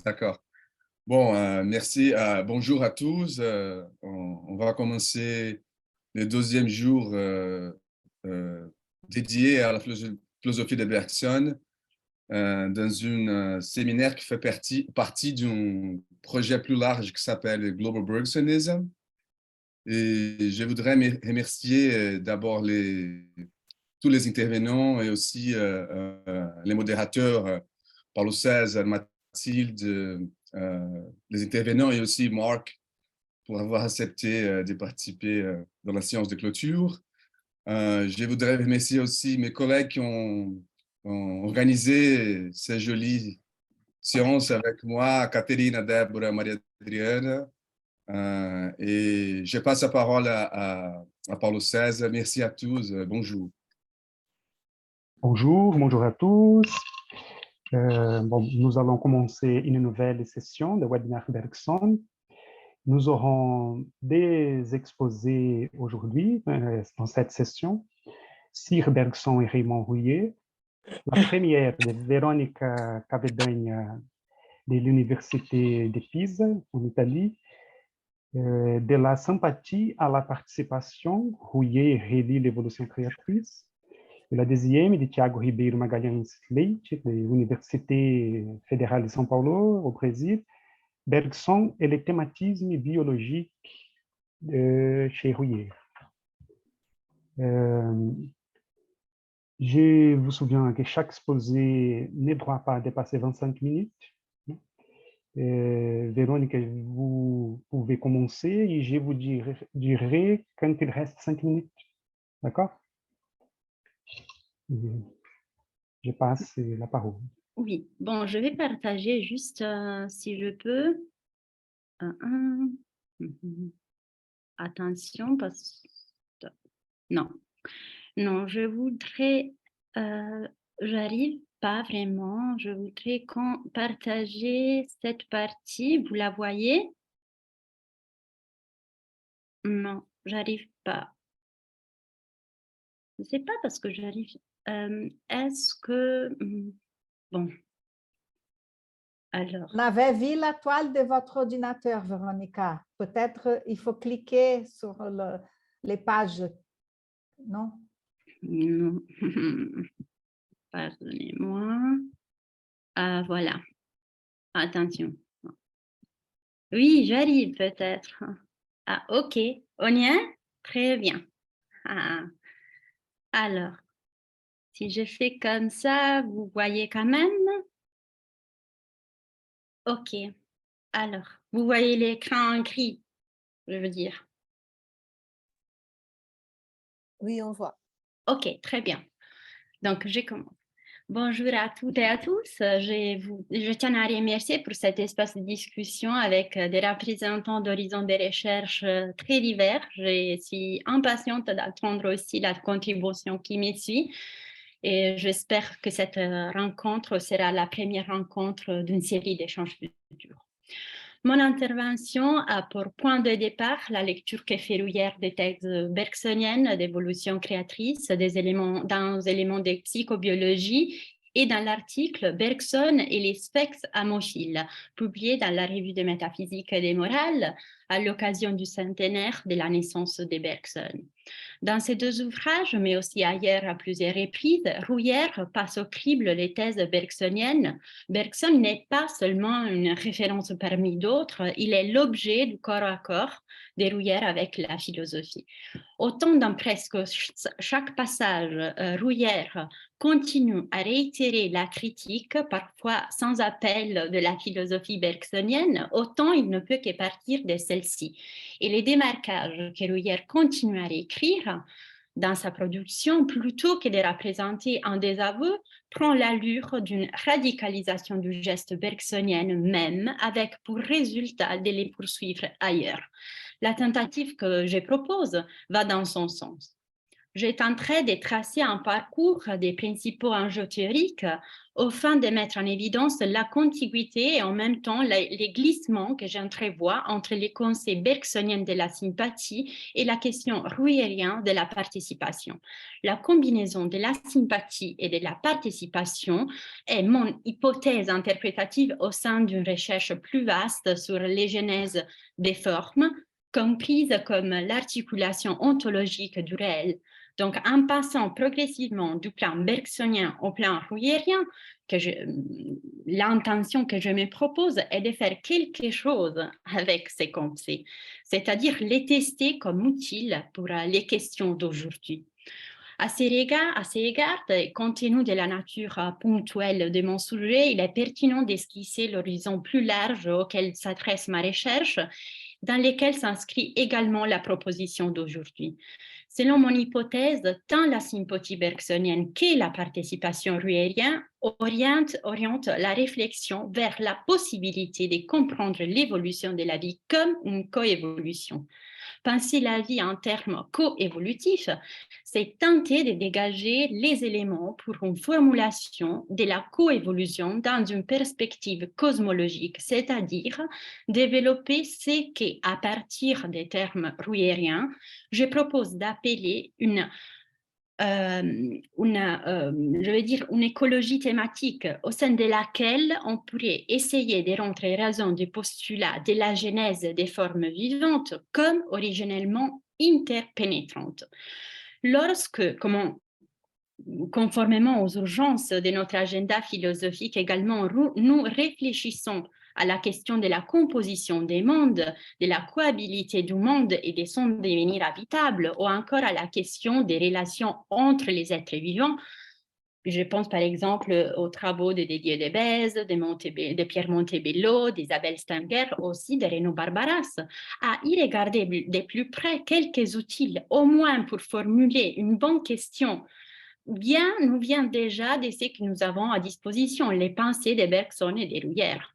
D'accord. Bon, merci. Bonjour à tous. On va commencer le deuxième jour dédié à la philosophie de Bergson dans un séminaire qui fait partie d'un projet plus large qui s'appelle Global Bergsonism. Et je voudrais remercier d'abord tous les intervenants et aussi les modérateurs, Paulo César, Mathilde, les intervenants et aussi Marc pour avoir accepté de participer dans la séance de clôture. Je voudrais remercier aussi mes collègues qui ont organisé ces jolies séances avec moi, Caterina, Débora, Maria Adriana. Et je passe la parole à Paulo César. Merci à tous. Bonjour. Bonjour à tous. Nous allons commencer une nouvelle session de webinaire Bergson. Nous aurons des exposés aujourd'hui dans cette session. Sir Bergson et Raymond Rouillet. La première de Veronica Cavedagna de l'Université de Pisa, en Italie. De la sympathie à la participation, Rouillet relit l'évolution créatrice. Et la deuxième de Thiago Ribeiro Magalhães Leite, de l'Université fédérale de São Paulo, au Brésil, Bergson et les thématismes biologiques chez Rouillet. Je vous souviens que chaque exposé ne doit pas dépasser 25 minutes. Véronique, vous pouvez commencer et je vous dirai quand il reste 5 minutes. D'accord? Je passe la parole. Oui, bon, je vais partager juste, si je peux. Attention, parce que... Non, je voudrais... j'arrive pas vraiment. Je voudrais partager cette partie. Vous la voyez? Non, j'arrive pas. Je ne sais pas parce que j'arrive... est-ce que... Bon. Alors. On avait vu la toile de votre ordinateur, Véronica. Peut-être il faut cliquer sur les pages, non? Non. Pardonnez-moi. Voilà. Attention. Oui, j'arrive peut-être. Ah, ok. On y est? Très bien. Alors, si je fais comme ça, vous voyez quand même? Ok. Alors, vous voyez l'écran gris, je veux dire. Oui, on voit. Ok, très bien. Donc, je commence. Bonjour à toutes et à tous. Je tiens à remercier pour cet espace de discussion avec des représentants d'horizons de recherche très divers. Je suis impatiente d'attendre aussi la contribution qui me suit et j'espère que cette rencontre sera la première rencontre d'une série d'échanges futurs. Mon intervention a pour point de départ la lecture que fait Rouillère des textes bergsoniennes d'évolution créatrice dans les éléments de psychobiologie et dans l'article Bergson et les sphex amophiles, publié dans la revue de métaphysique et des morales à l'occasion du centenaire de la naissance de Bergson. Dans ces deux ouvrages, mais aussi ailleurs à plusieurs reprises, Rouillère passe au crible les thèses bergsoniennes. Bergson n'est pas seulement une référence parmi d'autres, il est l'objet du corps à corps de Rouillère avec la philosophie. Autant dans presque chaque passage, Rouillère continue à réitérer la critique, parfois sans appel de la philosophie bergsonienne, autant il ne peut que partir de celle-ci. Et les démarquages que Rouillère continue à réécrire dans sa production, plutôt que de représenter un désaveu, prend l'allure d'une radicalisation du geste bergsonien même, avec pour résultat de les poursuivre ailleurs. La tentative que je propose va dans son sens. J'ai tenté de tracer un parcours des principaux enjeux théoriques afin de mettre en évidence la contiguïté et en même temps les glissements que j'entrevois entre les concepts bergsoniens de la sympathie et la question rouillérienne de la participation. La combinaison de la sympathie et de la participation est mon hypothèse interprétative au sein d'une recherche plus vaste sur les genèses des formes, comprises comme l'articulation ontologique du réel. Donc, en passant progressivement du plan bergsonien au plan rouillérien, l'intention que je me propose est de faire quelque chose avec ces concepts, c'est-à-dire les tester comme utiles pour les questions d'aujourd'hui. À ces égards, compte tenu de la nature ponctuelle de mon sujet, il est pertinent d'esquisser l'horizon plus large auquel s'adresse ma recherche, dans lequel s'inscrit également la proposition d'aujourd'hui. Selon mon hypothèse, tant la sympathie bergsonienne que la participation rouillérienne orientent la réflexion vers la possibilité de comprendre l'évolution de la vie comme une coévolution. Penser la vie en termes coévolutifs, c'est tenter de dégager les éléments pour une formulation de la coévolution dans une perspective cosmologique, c'est-à-dire développer ce qu'à partir des termes rouillériens, je propose d'appeler une écologie thématique au sein de laquelle on pourrait essayer de rentrer raison du postulat de la genèse des formes vivantes comme originellement interpénétrantes. Lorsque, conformément aux urgences de notre agenda philosophique également, nous réfléchissons à la question de la composition des mondes, de la cohabilité du monde et de son devenir habitable, ou encore à la question des relations entre les êtres vivants. Je pense par exemple aux travaux de Didier Debèze, de Pierre Montebello, d'Isabelle Stenger, aussi de Renaud Barbaras, à y regarder de plus près quelques outils, au moins pour formuler une bonne question, nous vient déjà de ce que nous avons à disposition, les pensées de Bergson et de Rouillère.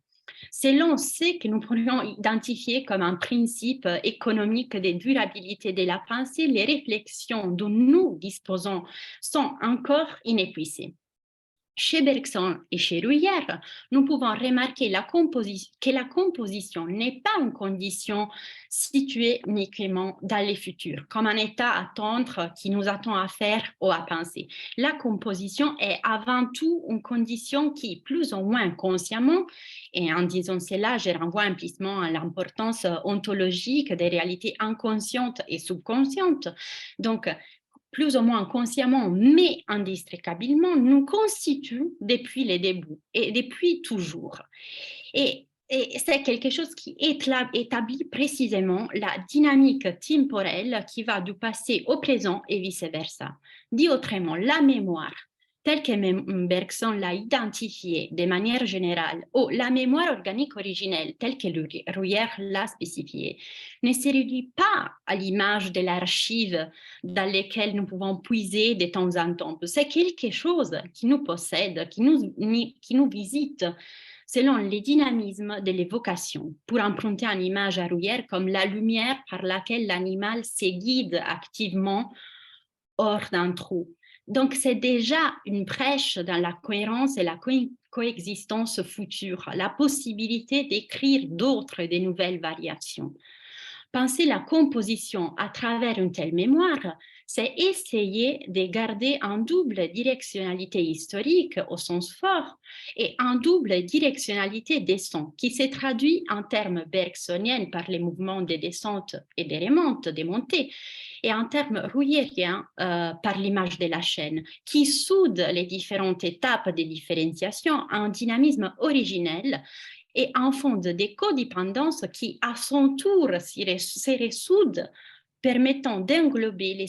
Selon ce que nous pourrions identifier comme un principe économique de durabilité de la pensée, les réflexions dont nous disposons sont encore inépuisées. Chez Bergson et chez Rouillère, nous pouvons remarquer que la composition n'est pas une condition située uniquement dans les futurs, comme un état à attendre qui nous attend à faire ou à penser. La composition est avant tout une condition qui, plus ou moins consciemment, et en disant cela, je renvoie implicitement à l'importance ontologique des réalités inconscientes et subconscientes. Donc, plus ou moins consciemment, mais indestructiblement, nous constitue depuis les débuts et depuis toujours. Et c'est quelque chose qui établit précisément la dynamique temporelle qui va du passé au présent et vice-versa. Dit autrement, la mémoire, telle que Bergson l'a identifiée de manière générale, ou la mémoire organique originelle, telle que Rouillère l'a spécifiée, ne se réduit pas à l'image de l'archive dans laquelle nous pouvons puiser de temps en temps. C'est quelque chose qui nous possède, qui nous visite, selon les dynamismes de l'évocation, pour emprunter une image à Rouillère comme la lumière par laquelle l'animal se guide activement hors d'un trou. Donc, c'est déjà une brèche dans la cohérence et la coexistence future, la possibilité d'écrire d'autres et de nouvelles variations. Penser la composition à travers une telle mémoire, c'est essayer de garder une double directionnalité historique au sens fort et une double directionnalité des sons qui se traduit en termes bergsoniens par les mouvements de descente et de remonte, des montées, et en termes rouillériens par l'image de la chaîne, qui soude les différentes étapes de différenciation en un dynamisme originel et en fonde des codépendances qui, à son tour, se ressoudent, permettant d'englober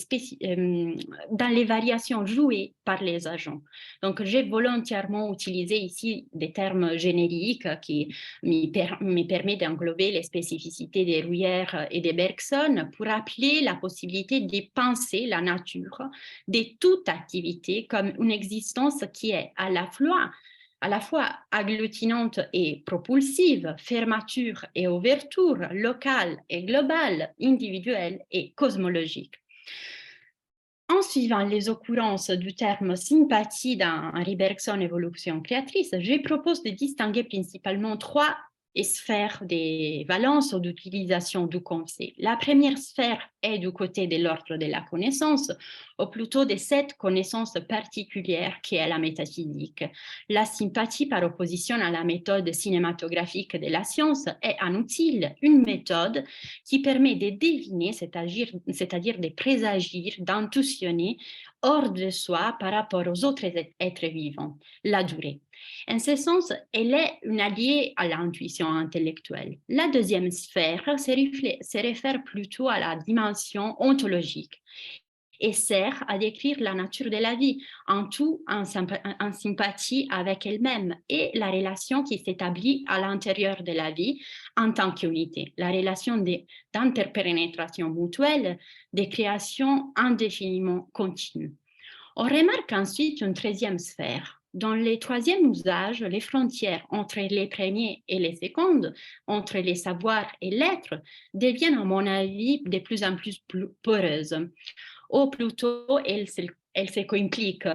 dans les variations jouées par les agents. Donc, j'ai volontairement utilisé ici des termes génériques qui me permettent d'englober les spécificités des Rouillère et des Bergson pour appeler la possibilité de penser la nature de toute activité comme une existence qui est à la fois agglutinante et propulsive, fermeture et ouverture, locale et globale, individuelle et cosmologique. En suivant les occurrences du terme sympathie dans Henri Bergson, évolution créatrice, je propose de distinguer principalement trois sphères de valence ou d'utilisation du concept. La première sphère est du côté de l'ordre de la connaissance, ou plutôt de cette connaissance particulière qui est la métaphysique. La sympathie, par opposition à la méthode cinématographique de la science, est un outil, une méthode qui permet de deviner, c'est-à-dire de présagir, d'intuitionner hors de soi par rapport aux autres êtres vivants, la durée. En ce sens, elle est une alliée à l'intuition intellectuelle. La deuxième sphère se réfère plutôt à la dimension ontologique et sert à décrire la nature de la vie, en tout en sympathie avec elle-même et la relation qui s'établit à l'intérieur de la vie en tant qu'unité, la relation d'interpénétration mutuelle, de création indéfiniment continue. On remarque ensuite une troisième sphère. Dans les troisième usages, les frontières entre les premiers et les secondes, entre les savoirs et l'être, deviennent, à mon avis, de plus en plus poreuses. Ou plutôt, elles se compliquent.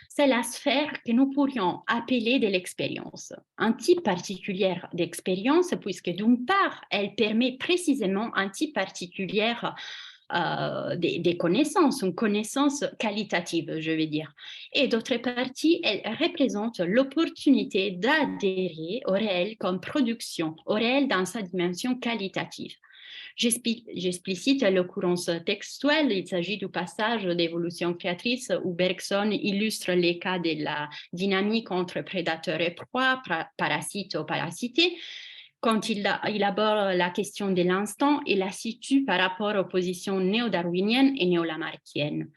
C'est la sphère que nous pourrions appeler de l'expérience, un type particulier d'expérience, puisque d'une part, elle permet précisément un type particulier des connaissances, une connaissance qualitative, je veux dire. Et d'autre part, elle représente l'opportunité d'adhérer au réel comme production, au réel dans sa dimension qualitative. J'explicite l'occurrence textuelle. Il s'agit du passage d'évolution créatrice où Bergson illustre les cas de la dynamique entre prédateur et proie, parasite ou parasité, quand il aborde la question de l'instant et la situe par rapport aux positions néo-darwiniennes et néo-lamarckiennes.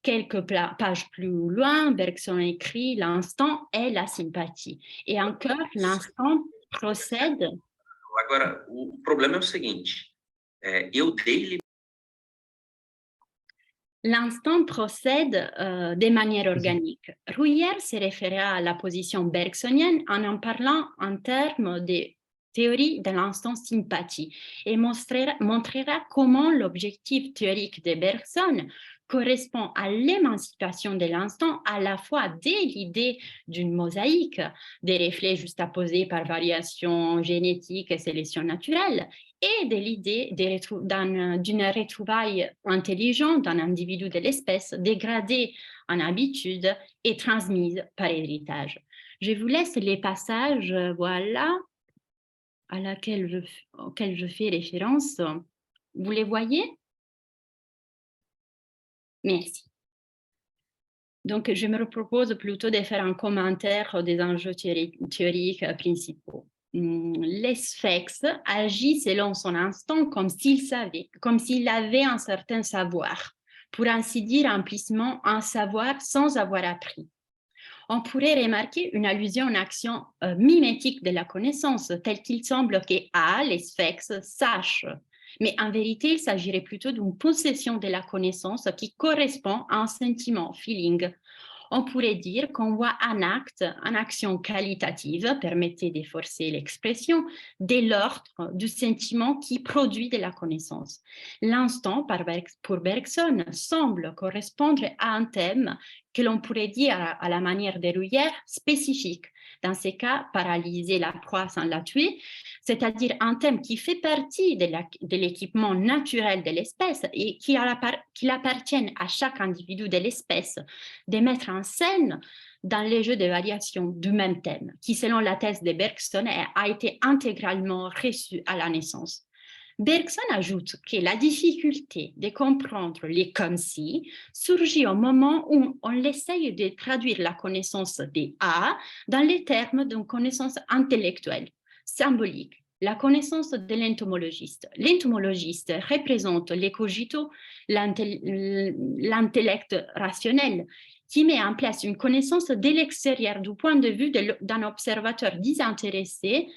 Quelques pages plus loin, Bergson écrit « L'instant est la sympathie ». Et encore, l'instant procède... Agora, o problema é o seguinte, eu dei... L'instant procède de manière organique. Bruyère se référera à la position bergsonienne en parlant en termes de théorie de l'instant sympathie et montrera comment l'objectif théorique de Bergson correspond à l'émancipation de l'instant à la fois de l'idée d'une mosaïque, des reflets juxtaposés par variation génétique et sélection naturelle, et de l'idée d'une retrouvaille intelligente d'un individu de l'espèce dégradée en habitude et transmise par héritage. Je vous laisse les passages, voilà, auxquels je fais référence. Vous les voyez? Merci. Donc, je me propose plutôt de faire un commentaire des enjeux théoriques principaux. Les sphex agit selon son instant comme s'il avait un certain savoir, pour ainsi dire implicitement un savoir sans avoir appris. On pourrait remarquer une allusion en action mimétique de la connaissance, telle qu'il semble que les sphex sachent. Mais en vérité, il s'agirait plutôt d'une possession de la connaissance qui correspond à un sentiment, feeling. On pourrait dire qu'on voit un acte, une action qualitative, permettez de forcer l'expression, de l'ordre du sentiment qui produit de la connaissance. L'instant, pour Bergson, semble correspondre à un thème que l'on pourrait dire à la manière de Bruyère spécifique. Dans ces cas, paralyser la proie sans la tuer, c'est-à-dire un thème qui fait partie de l'équipement naturel de l'espèce et qu'il appartienne à chaque individu de l'espèce de mettre en scène dans les jeux de variation du même thème, qui, selon la thèse de Bergson, a été intégralement reçu à la naissance. Bergson ajoute que la difficulté de comprendre les comme si surgit au moment où on essaye de traduire la connaissance des A dans les termes d'une connaissance intellectuelle, symbolique, la connaissance de l'entomologiste. L'entomologiste représente les cogito, l'intellect rationnel, qui met en place une connaissance de l'extérieur du point de vue d'un observateur désintéressé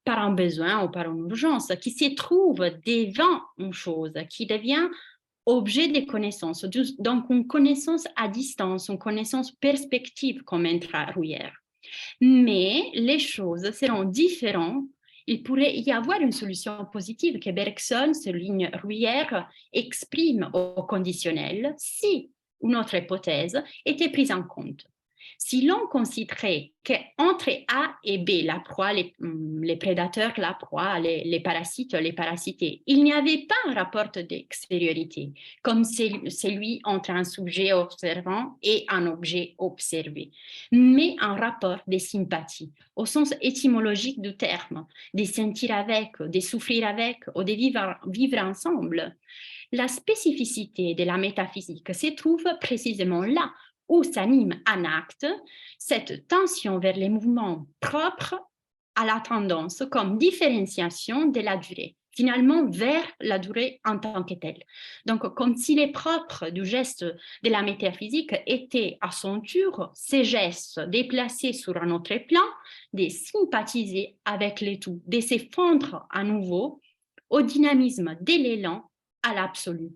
par un besoin ou par une urgence, qui se trouve devant une chose, qui devient objet de connaissance, donc une connaissance à distance, une connaissance perspective, commentera Bruyère. Mais les choses seront différentes. Il pourrait y avoir une solution positive que Bergson, souligne Bruyère, exprime au conditionnel si une autre hypothèse était prise en compte. Si l'on considérait qu'entre A et B, la proie, les prédateurs, la proie, les parasites, les parasités, il n'y avait pas un rapport d'extériorité, comme celui entre un sujet observant et un objet observé, mais un rapport de sympathie, au sens étymologique du terme, de sentir avec, de souffrir avec, ou de vivre ensemble. La spécificité de la métaphysique se trouve précisément là, où s'anime en acte cette tension vers les mouvements propres à la tendance comme différenciation de la durée, finalement vers la durée en tant que telle. Donc, comme si les propres du geste de la métaphysique étaient à son tour ces gestes déplacés sur un autre plan, de sympathiser avec les tout, de se fondre à nouveau au dynamisme de l'élan à l'absolu.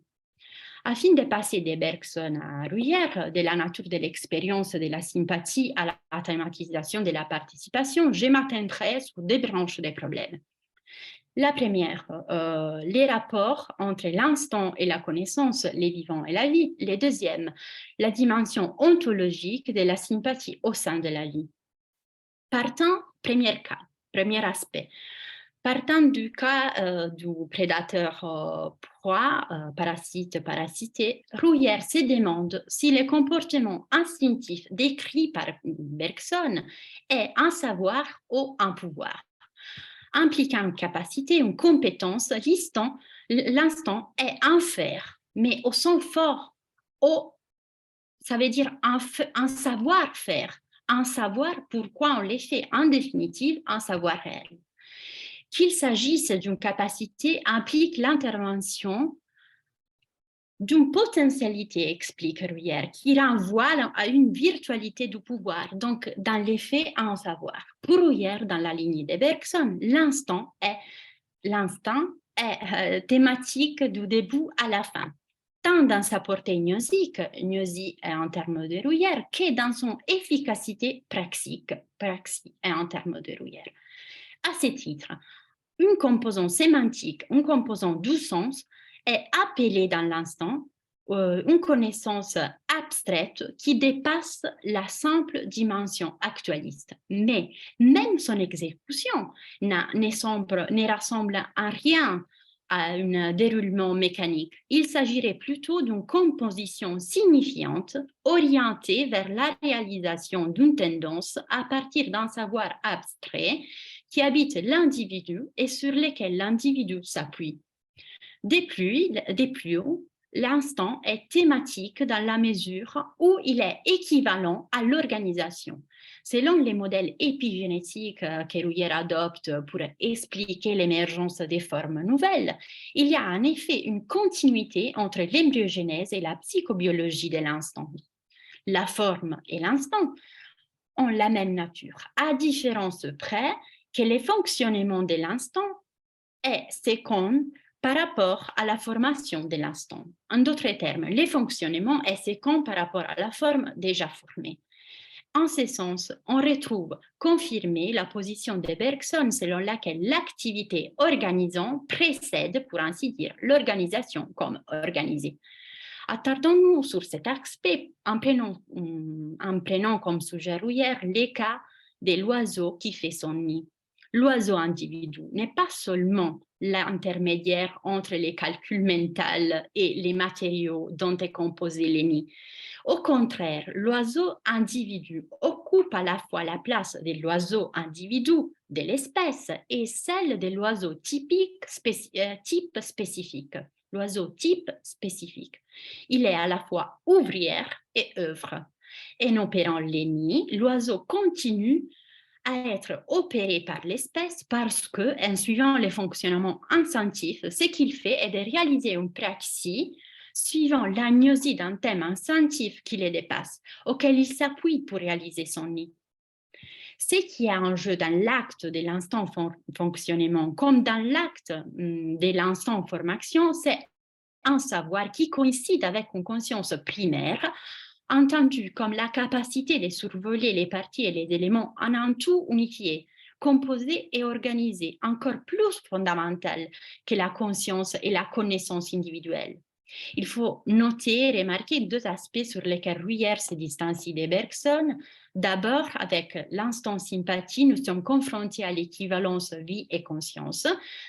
Afin de passer de Bergson à Ruyère, de la nature de l'expérience de la sympathie à la thématisation de la participation, je m'atteindrai sur deux branches des problèmes. La première, les rapports entre l'instant et la connaissance, les vivants et la vie. Le deuxième, la dimension ontologique de la sympathie au sein de la vie. Partant, premier cas, premier aspect. Partant du cas du prédateur proie, parasite, parasité, Ruyère se demande si le comportement instinctif décrit par Bergson est un savoir ou un pouvoir, impliquant une capacité, une compétence, l'instant est un faire, mais au sens fort, ça veut dire un savoir-faire, un savoir pourquoi on les fait, en définitive, un savoir réel. Qu'il s'agisse d'une capacité implique l'intervention d'une potentialité, explique Ruyère, qui renvoie à une virtualité du pouvoir, donc dans l'effet à un savoir. Pour Ruyère, dans la ligne de Bergson, l'instant est thématique du début à la fin, tant dans sa portée gnosique en termes de Ruyère, que dans son efficacité praxique en termes de Ruyère. À ce titre, une composante sémantique, une composante du sens est appelée dans l'instant une connaissance abstraite qui dépasse la simple dimension actualiste. Mais même son exécution ne rassemble en rien à un déroulement mécanique. Il s'agirait plutôt d'une composition signifiante orientée vers la réalisation d'une tendance à partir d'un savoir abstrait qui habite l'individu et sur lequel l'individu s'appuie. De plus haut, l'instant est thématique dans la mesure où il est équivalent à l'organisation. Selon les modèles épigénétiques que Ruyère adopte pour expliquer l'émergence des formes nouvelles, il y a en effet une continuité entre l'embryogenèse et la psychobiologie de l'instant. La forme et l'instant ont la même nature, à différence près que le fonctionnement de l'instant est séquent par rapport à la formation de l'instant. En d'autres termes, le fonctionnement est séquent par rapport à la forme déjà formée. En ce sens, on retrouve confirmée la position de Bergson selon laquelle l'activité organisante précède, pour ainsi dire, l'organisation comme organisée. Attardons-nous sur cet aspect en prenant comme sujet Ruyère les cas de l'oiseau qui fait son nid. L'oiseau individu n'est pas seulement l'intermédiaire entre les calculs mentaux et les matériaux dont est composé le nid. Au contraire, l'oiseau individu occupe à la fois la place de l'oiseau individu de l'espèce et celle de l'oiseau type spécifique. L'oiseau type spécifique. Il est à la fois ouvrière et œuvre. En opérant les nids, l'oiseau continue à être opéré par l'espèce parce que, en suivant le fonctionnement instinctif, ce qu'il fait est de réaliser une praxis suivant l'agnosie d'un thème instinctif qui le dépasse, auquel il s'appuie pour réaliser son nid. Ce qui est en jeu dans l'acte de l'instant fonctionnement comme dans l'acte de l'instant formation, c'est un savoir qui coïncide avec une conscience primaire, entendue comme la capacité de survoler les parties et les éléments en un tout unifié, composé et organisé, encore plus fondamental que la conscience et la connaissance individuelle. Il faut noter et remarquer deux aspects sur lesquels Bruyère se distancie de Bergson. D'abord, avec l'instant sympathie, nous sommes confrontés à l'équivalence vie et conscience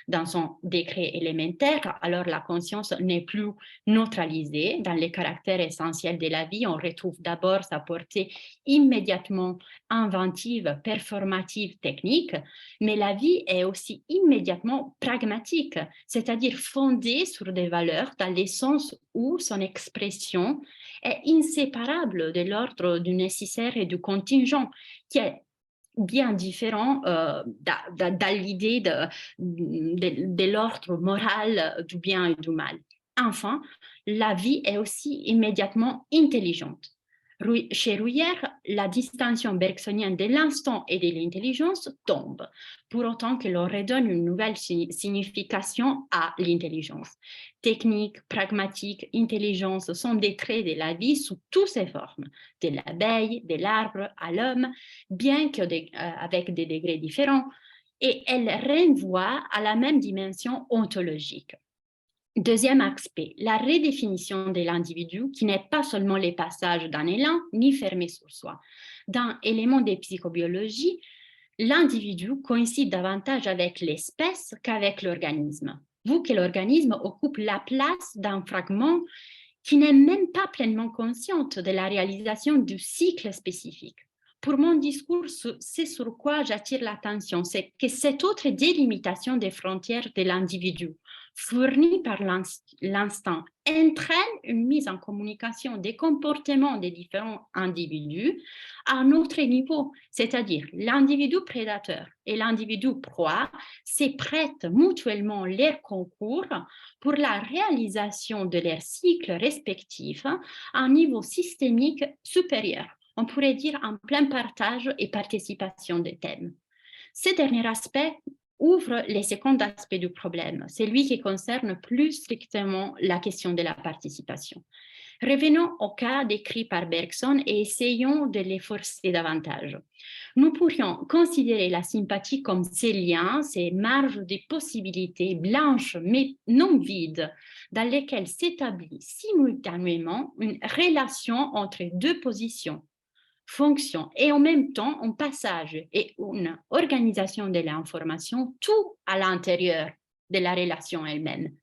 dans son décret élémentaire. Alors, la conscience n'est plus neutralisée. Dans les caractères essentiels de la vie, on retrouve d'abord sa portée immédiatement inventive, performative, technique, mais la vie est aussi immédiatement pragmatique, c'est-à-dire fondée sur des valeurs dans le sens où son expression est inséparable de l'ordre du nécessaire et du contingent, qui est bien différent dans l'idée de l'ordre moral du bien et du mal. Enfin, la vie est aussi immédiatement intelligente. Chez Bruyère, la distinction bergsonienne de l'instant et de l'intelligence tombe, pour autant que l'on redonne une nouvelle signification à l'intelligence. Technique, pragmatique, intelligence sont des traits de la vie sous toutes ses formes, de l'abeille, de l'arbre à l'homme, bien qu'avec des degrés différents, et elles renvoient à la même dimension ontologique. Deuxième aspect, la redéfinition de l'individu qui n'est pas seulement le passage d'un élan ni fermé sur soi. Dans Éléments de psychobiologie, l'individu coïncide davantage avec l'espèce qu'avec l'organisme, vu que l'organisme occupe la place d'un fragment qui n'est même pas pleinement consciente de la réalisation du cycle spécifique. Pour mon discours, c'est sur quoi j'attire l'attention, c'est que cette autre délimitation des frontières de l'individu, fournie par l'instant, entraîne une mise en communication des comportements des différents individus à un autre niveau, c'est-à-dire l'individu prédateur et l'individu proie se prêtent mutuellement leur concours pour la réalisation de leurs cycles respectifs à un niveau systémique supérieur. On pourrait dire en plein partage et participation des thèmes. Ce dernier aspect ouvre le second aspect du problème, celui qui concerne plus strictement la question de la participation. Revenons au cas décrit par Bergson et essayons de les forcer davantage. Nous pourrions considérer la sympathie comme ces liens, ces marges de possibilités blanches mais non vides, dans lesquelles s'établit simultanément une relation entre deux positions, fonction et en même temps un passage et une organisation de l'information, tout à l'intérieur de la relation elle-même.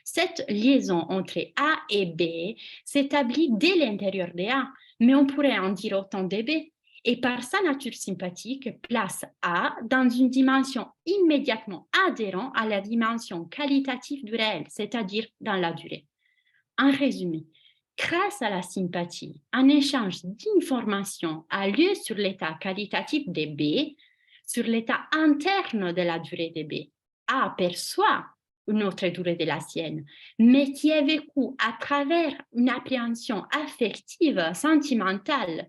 Cette liaison entre A et B s'établit dès l'intérieur de A, mais on pourrait en dire autant de B, et par sa nature sympathique, place A dans une dimension immédiatement adhérente à la dimension qualitative du réel, c'est-à-dire dans la durée. En résumé, grâce à la sympathie, un échange d'informations a lieu sur l'état qualitatif de B, sur l'état interne de la durée de B. A perçoit une autre durée de la sienne, mais qui est vécue à travers une appréhension affective, sentimentale.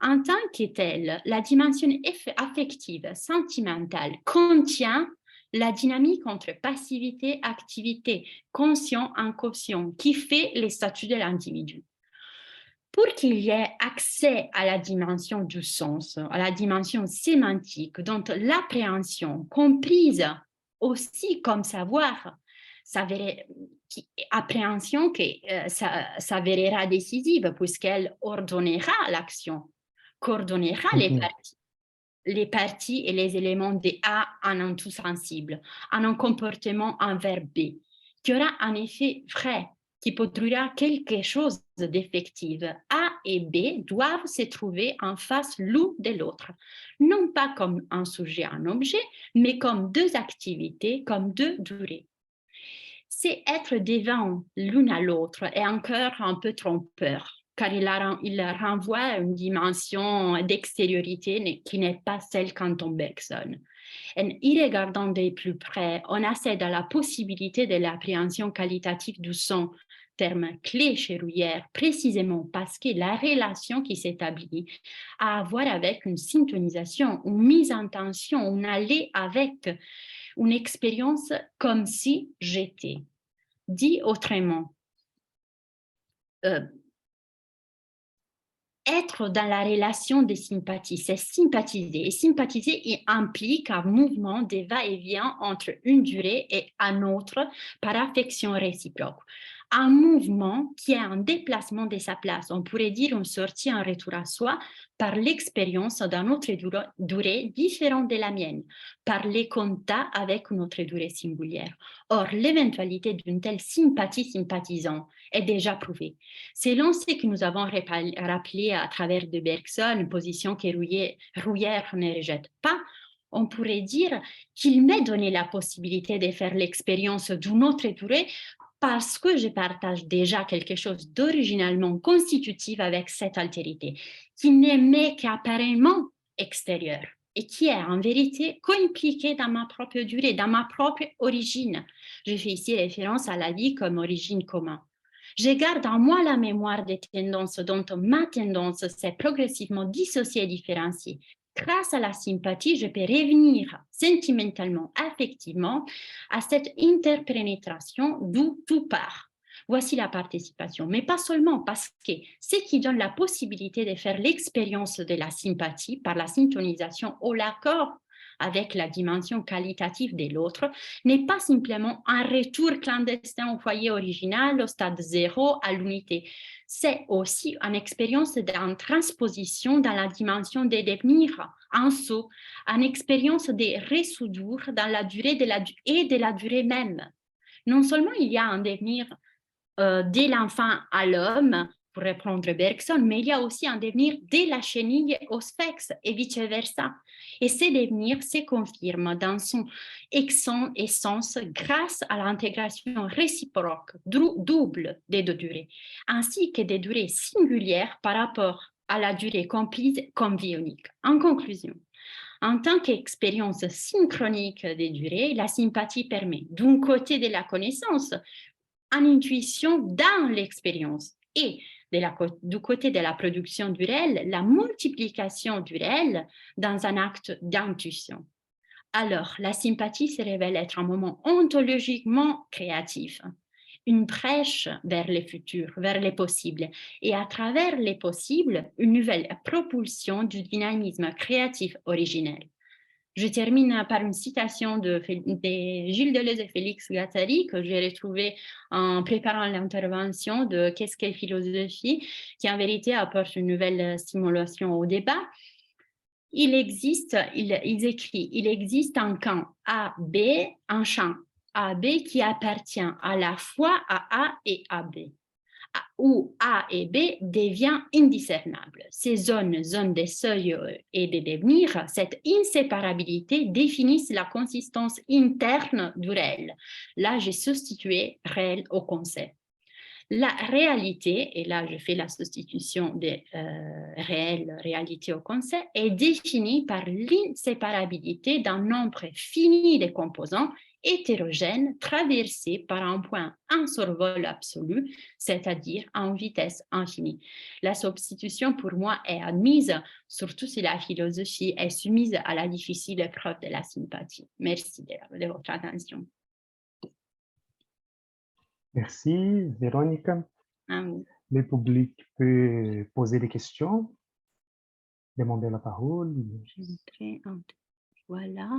En tant que telle, la dimension affective, sentimentale contient la dynamique entre passivité, activité, conscient, inconscient, qui fait les statuts de l'individu. Pour qu'il y ait accès à la dimension du sens, à la dimension sémantique, dont l'appréhension, comprise aussi comme savoir, appréhension qui s'avérera décisive puisqu'elle ordonnera l'action, coordonnera les parties et les éléments de A en un tout sensible, en un comportement envers B, qui aura un effet vrai, qui produira quelque chose d'effectif. A et B doivent se trouver en face l'un de l'autre, non pas comme un sujet, un objet, mais comme deux activités, comme deux durées. C'est être devant l'une à l'autre est encore un peu trompeur, car il renvoie à une dimension d'extériorité qui n'est pas celle qu'entend Bergson. En y regardant de plus près, on accède à la possibilité de l'appréhension qualitative du son, terme clé chez Bruyère, précisément parce que la relation qui s'établit a à voir avec une syntonisation, une mise en tension, un aller avec une expérience comme si j'étais. Dit autrement, être dans la relation de sympathie, c'est sympathiser. Et sympathiser implique un mouvement de va-et-vient entre une durée et un autre par affection réciproque. un mouvement qui est un déplacement de sa place. On pourrait dire une sortie, un retour à soi par l'expérience d'une autre durée différente de la mienne, par les contacts avec une autre durée singulière. Or, l'éventualité d'une telle sympathie-sympathisant est déjà prouvée. Selon ce que nous avons rappelé à travers de Bergson, une position que Rouillère ne rejette pas, on pourrait dire qu'il m'est donné la possibilité de faire l'expérience d'une autre durée parce que je partage déjà quelque chose d'originalement constitutif avec cette altérité, qui n'est mais qu'apparemment extérieure et qui est en vérité co-impliquée dans ma propre durée, dans ma propre origine. Je fais ici référence à la vie comme origine commune. Je garde en moi la mémoire des tendances dont ma tendance s'est progressivement dissociée et différenciée. Grâce à la sympathie, je peux revenir sentimentalement, affectivement à cette interpénétration d'où tout part. Voici la participation, mais pas seulement parce que ce qui donne la possibilité de faire l'expérience de la sympathie par la syntonisation ou l'accord avec la dimension qualitative de l'autre n'est pas simplement un retour clandestin au foyer original, au stade zéro, à l'unité. C'est aussi une expérience d'une transposition dans la dimension de devenir, un saut, une expérience de ressoudure dans la durée et de la durée même. Non seulement il y a un devenir de l'enfant à l'homme, pour reprendre Bergson, mais il y a aussi un devenir de la chenille au sphex et vice-versa. Et ce devenir se confirme dans son essence grâce à l'intégration réciproque double des deux durées, ainsi que des durées singulières par rapport à la durée comprise comme vie unique. En conclusion, en tant qu'expérience synchronique des durées, la sympathie permet, d'un côté de la connaissance, une intuition dans l'expérience et du côté de la production du réel, la multiplication du réel dans un acte d'intuition. Alors, la sympathie se révèle être un moment ontologiquement créatif, une brèche vers le futur, vers les possibles, et à travers les possibles, une nouvelle propulsion du dynamisme créatif originel. Je termine par une citation de Gilles Deleuze et Félix Guattari que j'ai retrouvée en préparant l'intervention de Qu'est-ce qu'est philosophie, qui en vérité apporte une nouvelle stimulation au débat. Il existe un camp A, B, un champ A, B qui appartient à la fois à A et à B, où A et B devient indiscernable. Ces zones des seuils et des devenirs, cette inséparabilité définissent la consistance interne du réel. Là, j'ai substitué réel au concept. La réalité, et là je fais la substitution de réel, réalité au concept, est définie par l'inséparabilité d'un nombre fini de composants hétérogènes traversés par un point en survol absolu, c'est-à-dire en vitesse infinie. La substitution pour moi est admise, surtout si la philosophie est soumise à la difficile épreuve de la sympathie. Merci de votre attention. Merci, Véronique. Oui. Le public peut poser des questions, demander la parole. Voilà.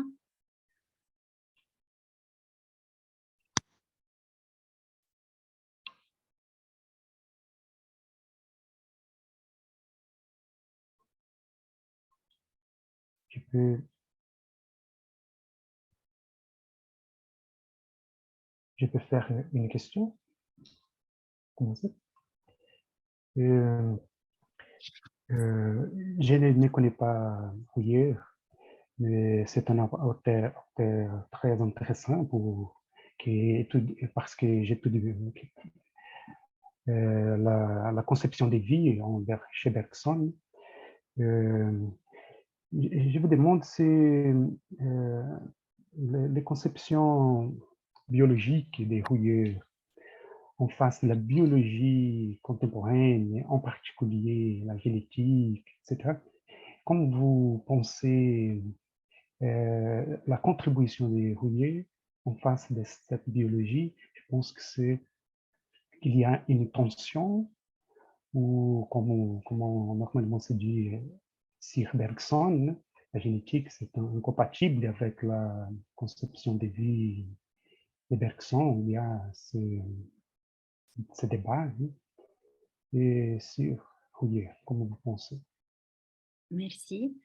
Je peux faire une question. Commencer. Je ne connais pas Rouillère, mais c'est un auteur très intéressant parce que j'étudie la conception des vies chez Bergson. Je vous demande si les conceptions biologiques des Rouillères en face de la biologie contemporaine, en particulier la génétique, etc. Comme vous pensez la contribution des Rouillères en face de cette biologie, je pense que c'est qu'il y a une tension ou comment normalement se dit Sir Bergson, la génétique c'est incompatible avec la conception de vie de Bergson. Il y a ce débat, hein, et sur Rouillère, comme vous pensez? Merci.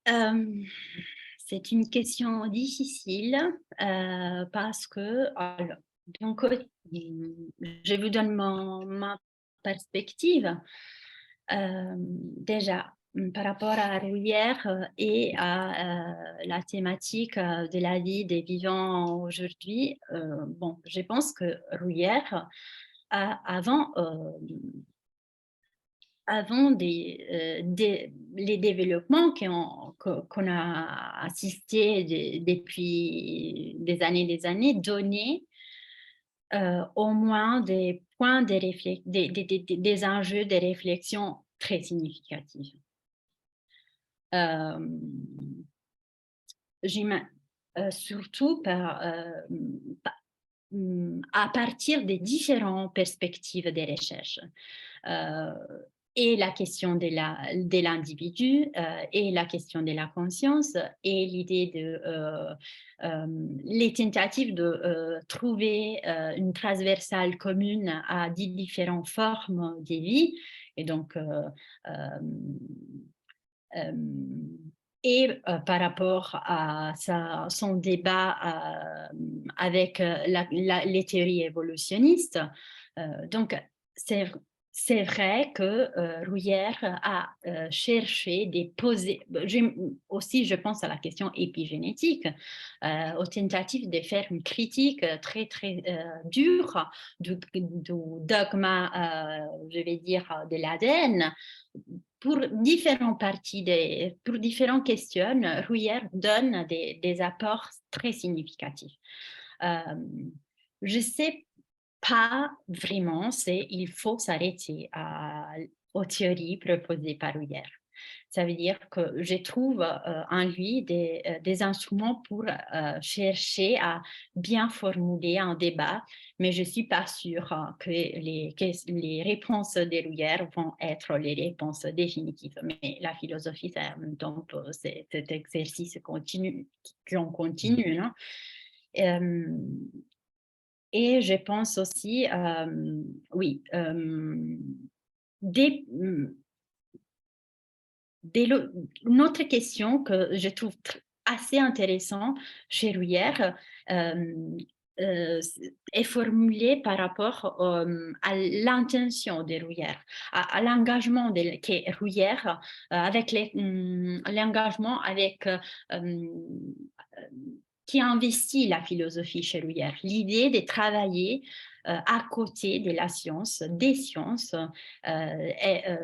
C'est une question difficile parce que, alors, d'un côté, je vous donne ma perspective. Déjà, par rapport à Rouillère et à la thématique de la vie des vivants aujourd'hui, bon, je pense que Rouillère, avant les développements qu'on a assistés depuis des années, donnaient au moins des points des enjeux de réflexion très significatifs. Euh, Surtout à partir des différentes perspectives des recherches. Et la question de l'individu et la question de la conscience et l'idée les tentatives de trouver une transversale commune à différentes formes de vie. Et donc, par rapport à son débat avec les théories évolutionnistes, donc c'est vrai que Rouillère a cherché des posées. Aussi, je pense à la question épigénétique, aux tentatives de faire une critique très, très dure du dogma, je vais dire, de l'ADN. Pour différentes pour différentes questions, Rouillère donne des apports très significatifs. Je ne sais pas vraiment s'il faut s'arrêter aux théories proposées par Rouillère. Ça veut dire que je trouve en lui des instruments pour chercher à bien formuler un débat, mais je ne suis pas sûre que les réponses de Rouillère vont être les réponses définitives. Mais la philosophie, c'est en même temps cet exercice continu, qu'on continue. Non? Et je pense aussi, oui, une autre question que je trouve assez intéressante chez Rouillère est formulée par rapport à l'intention de Rouillère, à l'engagement qu'est Rouillère avec l'engagement avec qui investit la philosophie chez Rouillère, l'idée de travailler à côté de la science, des sciences, est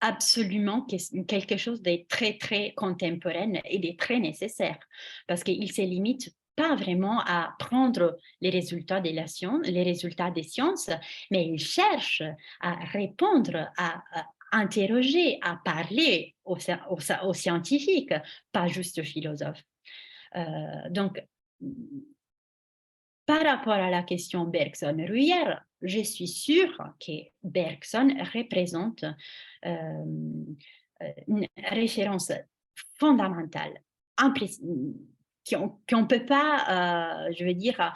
absolument quelque chose de très, très contemporain et de très nécessaire, parce qu'il ne se limite pas vraiment à prendre les résultats de la science, les résultats des sciences, mais il cherche à répondre, à interroger, à parler aux scientifiques, pas juste aux philosophes. Donc, par rapport à la question Bergson-Rouillère, je suis sûre que Bergson représente une référence fondamentale, qu'on ne peut pas, je veux dire,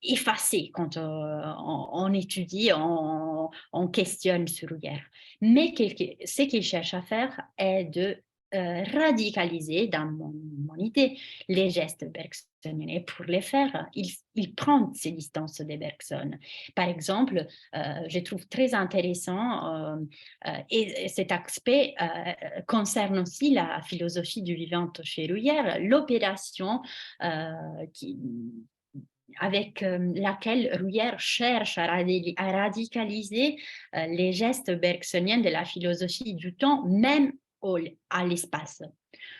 effacer quand on étudie, on questionne sur Rouillère. Mais ce qu'il cherche à faire est de radicaliser dans mon idée les gestes bergsoniens. Et pour les faire, il prend ses distances de Bergson. Par exemple, je trouve très intéressant, et cet aspect concerne aussi la philosophie du vivant chez Rouillère, l'opération avec laquelle Rouillère cherche à radicaliser les gestes bergsoniens de la philosophie du temps, même à l'espace.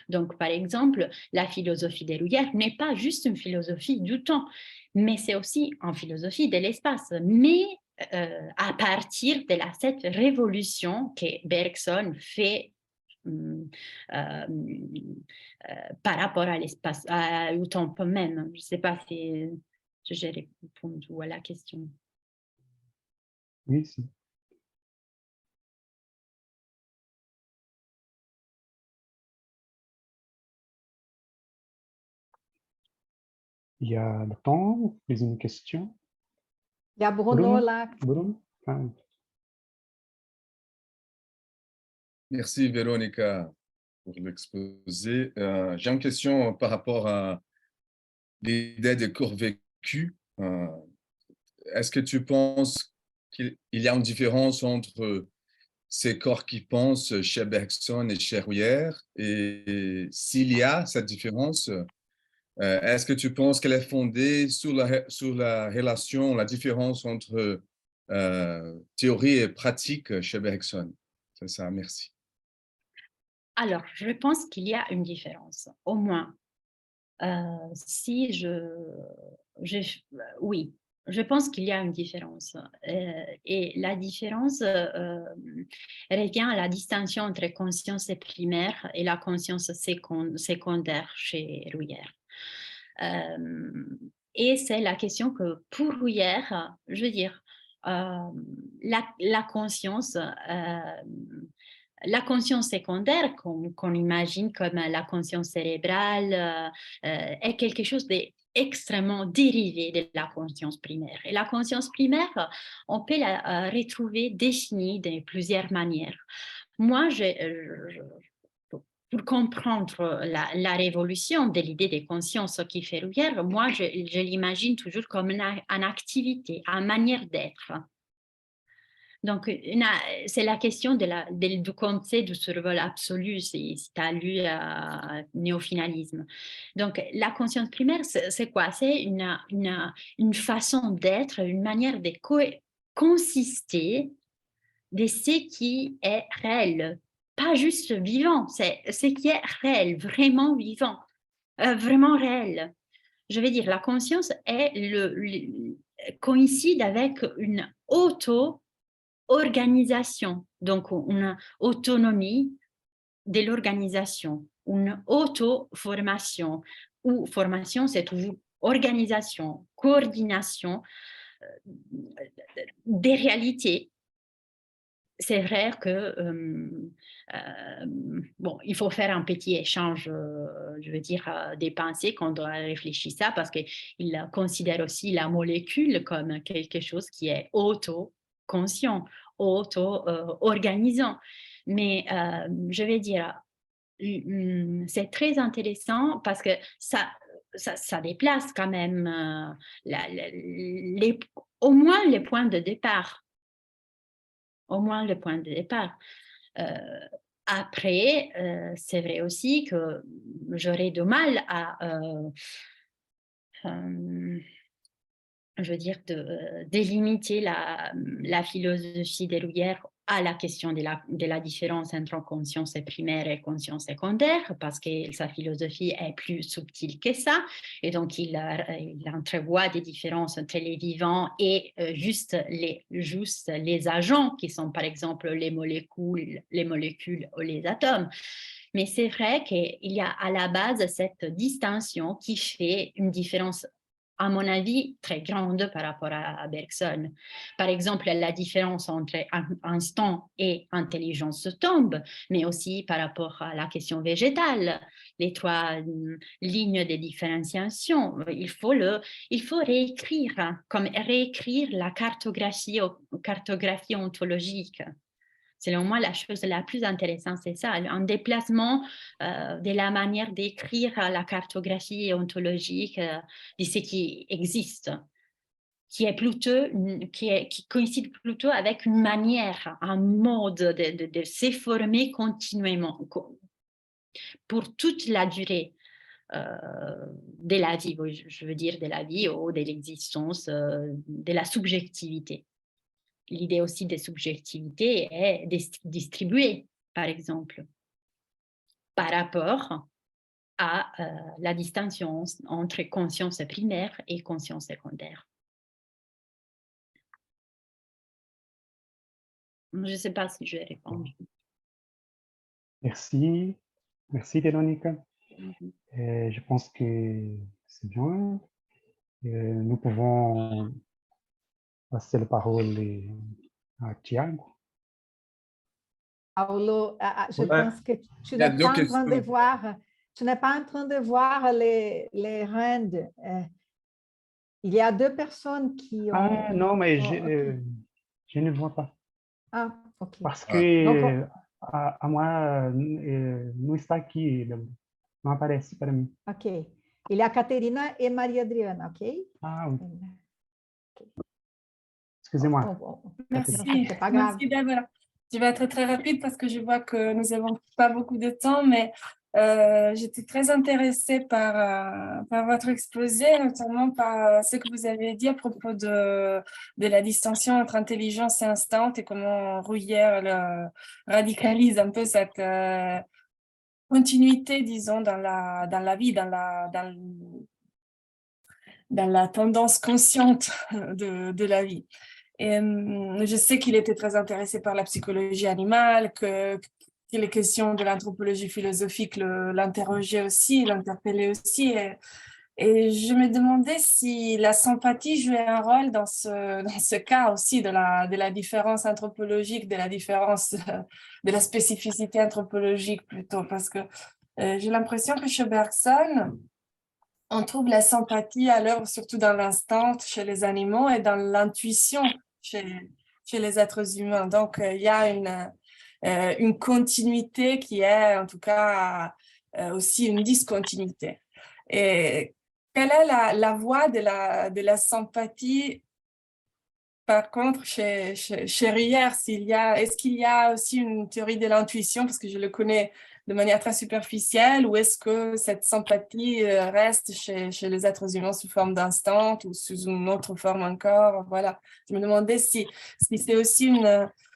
Donc, par exemple, la philosophie de Rouillère n'est pas juste une philosophie du temps, mais c'est aussi une philosophie de l'espace, mais à partir de cette révolution que Bergson fait par rapport à l'espace, au temps même. Je ne sais pas si j'ai répondu à la question. Oui, si. Il y a le temps pour poser une question. Il y a Bruno là. Bruno? Ah, Merci, Véronica, pour l'exposé. J'ai une question par rapport à l'idée de corps vécu. Est-ce que tu penses qu'il y a une différence entre ces corps qui pensent chez Bergson et chez Bruyère? Et s'il y a cette différence, est-ce que tu penses qu'elle est fondée sur la relation, la différence entre théorie et pratique chez Bergson? C'est ça, merci. Alors, je pense qu'il y a une différence, au moins. Oui, je pense qu'il y a une différence. Et la différence revient à la distinction entre conscience primaire et la conscience secondaire chez Bruyère. Et c'est la question que pour Bruyère, je veux dire, la conscience secondaire qu'on imagine comme la conscience cérébrale est quelque chose d'extrêmement dérivé de la conscience primaire. Et la conscience primaire, on peut la retrouver définie de plusieurs manières. Moi, pour comprendre la révolution de l'idée de conscience qui fait Bruyère, moi, je l'imagine toujours comme une activité, une manière d'être. Donc, c'est la question du concept du survol absolu, si tu as lu Néofinalisme. Donc, la conscience primaire, c'est quoi? C'est une façon d'être, une manière de consister de ce qui est réel, pas juste vivant, c'est ce qui est réel, vraiment vivant, vraiment réel. Je veux dire, la conscience coïncide avec une auto-organisation, donc une autonomie de l'organisation, une auto-formation, ou formation, c'est toujours organisation, coordination des réalités. C'est vrai que bon, il faut faire un petit échange, je veux dire, des pensées quand on réfléchit ça, parce qu'il considère aussi la molécule comme quelque chose qui est auto-conscient, auto-organisant. Mais je vais dire, c'est très intéressant parce que ça déplace quand même au moins les points de départ. Au moins le point de départ. Après, c'est vrai aussi que j'aurais du mal à, je veux dire, de délimiter la philosophie de Bruyère à la question de la différence entre conscience primaire et conscience secondaire, parce que sa philosophie est plus subtile que ça, et donc il entrevoit des différences entre les vivants et juste les agents, qui sont par exemple les molécules ou les atomes. Mais c'est vrai qu'il y a à la base cette distinction qui fait une différence, à mon avis, très grande par rapport à Bergson. Par exemple, la différence entre instant et intelligence tombe, mais aussi par rapport à la question végétale, les trois lignes de différenciation. Il faut réécrire, comme réécrire la cartographie ontologique. Selon moi, la chose la plus intéressante, c'est ça, un déplacement de la manière d'écrire la cartographie ontologique de ce qui existe, qui coïncide plutôt avec une manière, un mode de se former continuellement pour toute la durée de la vie, je veux dire de la vie ou de l'existence, de la subjectivité. L'idée aussi de subjectivité est distribuée, par exemple, par rapport à la distinction entre conscience primaire et conscience secondaire. Je ne sais pas si je vais répondre. merci. Merci, Véronica. Je pense que c'est bien. Nous pouvons passer la parole à Thiago. Paulo, je Ouais. pense que tu Il y a n'es deux pas en train de questions. voir, tu n'es pas en train de voir les rendes. Il y a deux personnes qui ont... Ah non, mais ok. je ne vois pas. Ah, ok. Parce Ah. Donc, que a moi, não está aqui, não aparece para mim. ok. Il y a Caterina et Maria-Adriana, ok? Ah, oui. Ok. Excusez-moi. Merci, C'est pas grave. merci Deborah. Je vais être très rapide parce que je vois que nous n'avons pas beaucoup de temps, mais j'étais très intéressée par votre exposé, notamment par ce que vous avez dit à propos de la distinction entre intelligence et instinct et comment Rouillère radicalise un peu cette continuité, disons, dans la vie, dans la tendance consciente de la vie. Et je sais qu'il était très intéressé par la psychologie animale, que les questions de l'anthropologie philosophique l'interrogeaient aussi, l'interpellaient aussi. Et je me demandais si la sympathie jouait un rôle dans ce cas aussi de la différence anthropologique, de la différence, de la spécificité anthropologique plutôt, parce que j'ai l'impression que chez Bergson, on trouve la sympathie à l'œuvre surtout dans l'instinct chez les animaux et dans l'intuition chez les êtres humains. Donc, il y a une continuité qui est en tout cas aussi une discontinuité. Et quelle est la voie de la sympathie, par contre, chez Rouillère, est-ce qu'il y a aussi une théorie de l'intuition, parce que je le connais de manière très superficielle, ou est-ce que cette sympathie reste chez les êtres humains sous forme d'instinct ou sous une autre forme encore? Voilà. Je me demandais si c'est aussi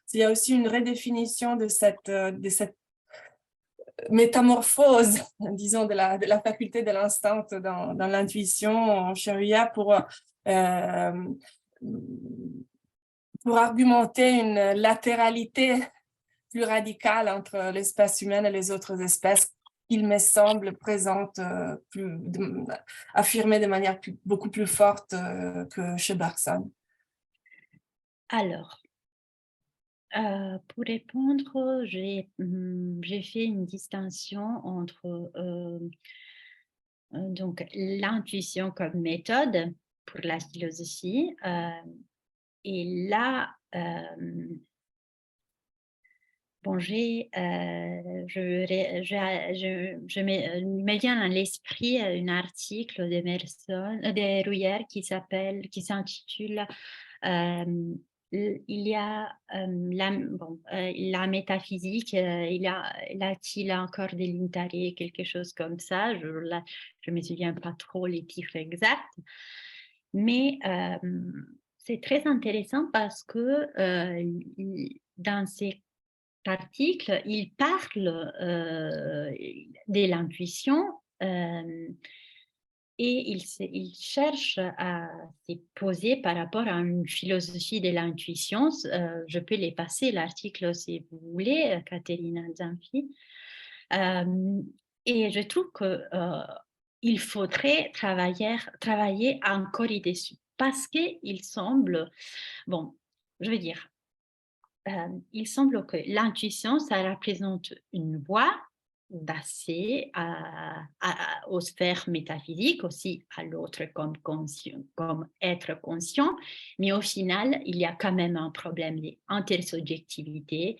s'il y a aussi une redéfinition de cette métamorphose, disons, de la faculté de l'instinct dans l'intuition chez Rouillère pour argumenter une latéralité plus radicale entre l'espèce humaine et les autres espèces, il me semble présente, affirmée de manière beaucoup plus forte que chez Bergson. Alors, pour répondre, j'ai fait une distinction entre donc l'intuition comme méthode pour la philosophie et là, bon, je me vient à l'esprit un article de Rouillère qui s'intitule il y a la métaphysique, a-t-il encore des l'intérêt, quelque chose comme ça, je me souviens pas trop les titres exacts, mais c'est très intéressant parce que dans ces article, il parle de l'intuition et il cherche à se poser par rapport à une philosophie de l'intuition. Je peux les passer, l'article, si vous voulez, Caterina Zanfi. Et je trouve qu'il faudrait travailler encore dessus parce qu'il semble, bon, je veux dire, il semble que l'intuition, ça représente une voie d'accès aux sphères métaphysiques, aussi à l'autre comme être conscient, mais au final, il y a quand même un problème d'intersubjectivité,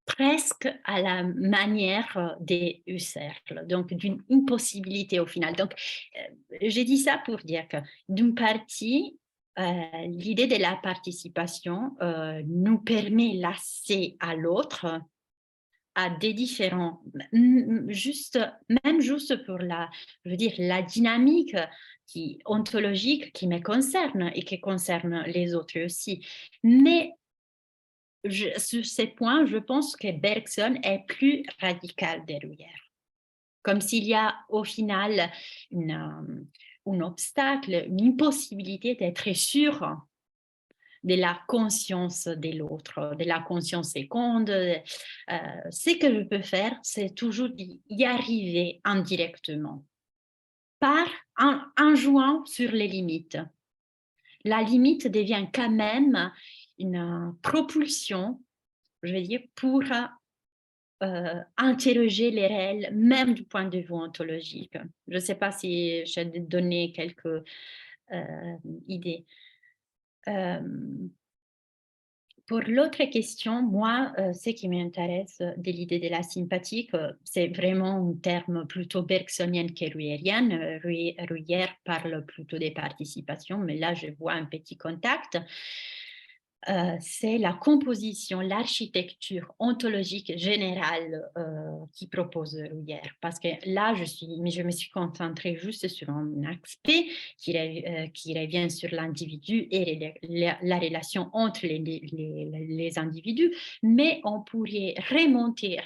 presque à la manière des Husserl, donc d'une impossibilité au final. Donc, j'ai dit ça pour dire que d'une partie, l'idée de la participation nous permet l'accès à l'autre, à des différents, même juste pour la dynamique ontologique qui me concerne et qui concerne les autres aussi. Mais sur ces points, je pense que Bergson est plus radical de Rouillère. Comme s'il y a au final un obstacle, une impossibilité d'être sûr de la conscience de l'autre, de la conscience seconde. Ce que je peux faire, c'est toujours y arriver indirectement, en jouant sur les limites. La limite devient quand même une propulsion, je vais dire, pour interroger les réels, même du point de vue ontologique. Je ne sais pas si j'ai donné quelques idées. Pour l'autre question, moi, ce qui m'intéresse de l'idée de la sympathie, c'est vraiment un terme plutôt bergsonien que ruyérien. Ruyère parle plutôt des participations, mais là, je vois un petit contact. C'est la composition, l'architecture ontologique générale qui propose Ruyère. Parce que là, je me suis concentrée juste sur un aspect qui revient sur l'individu et la relation entre les individus, mais on pourrait remonter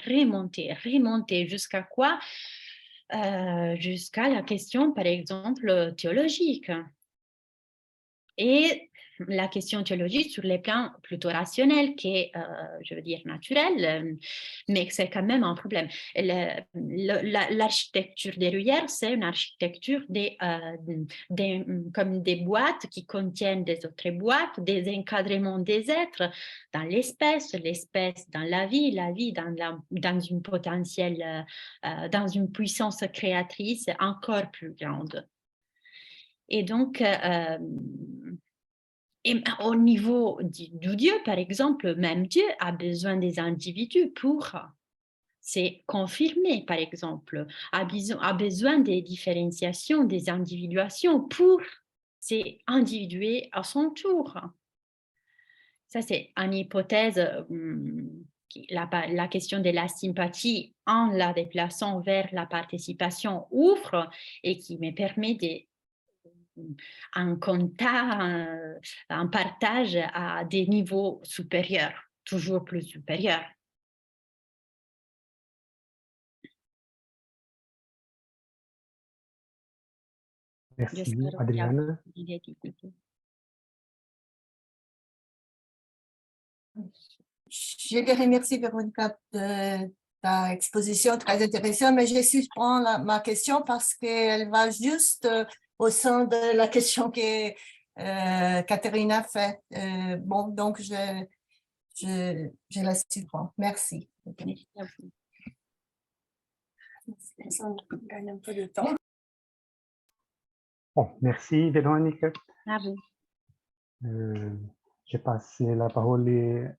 jusqu'à quoi? Jusqu'à la question, par exemple, théologique. Et la question théologique sur les plans plutôt rationnels que, je veux dire, naturels, mais c'est quand même un problème. L'architecture des Ruyères, c'est une architecture comme des boîtes qui contiennent des autres boîtes, des encadrements des êtres dans l'espèce dans la vie dans une potentielle, dans une puissance créatrice encore plus grande. Et donc, et au niveau du Dieu, par exemple, même Dieu a besoin des individus pour se confirmer, par exemple, a besoin des différenciations, des individuations pour s'individuer à son tour. Ça, c'est une hypothèse. La question de la sympathie en la déplaçant vers la participation ouvre et qui me permet un contact, un partage à des niveaux supérieurs, toujours plus supérieurs. Merci, Adriana. Je te remercie, Véronica, de ta exposition très intéressante, mais je suspends ma question parce qu'elle va juste au sein de la question que Katharina a fait. Bon, donc je la suspends. Merci. Merci à vous. On gagne un peu de temps. Bon, merci, Véronique. À vous. Je passe la parole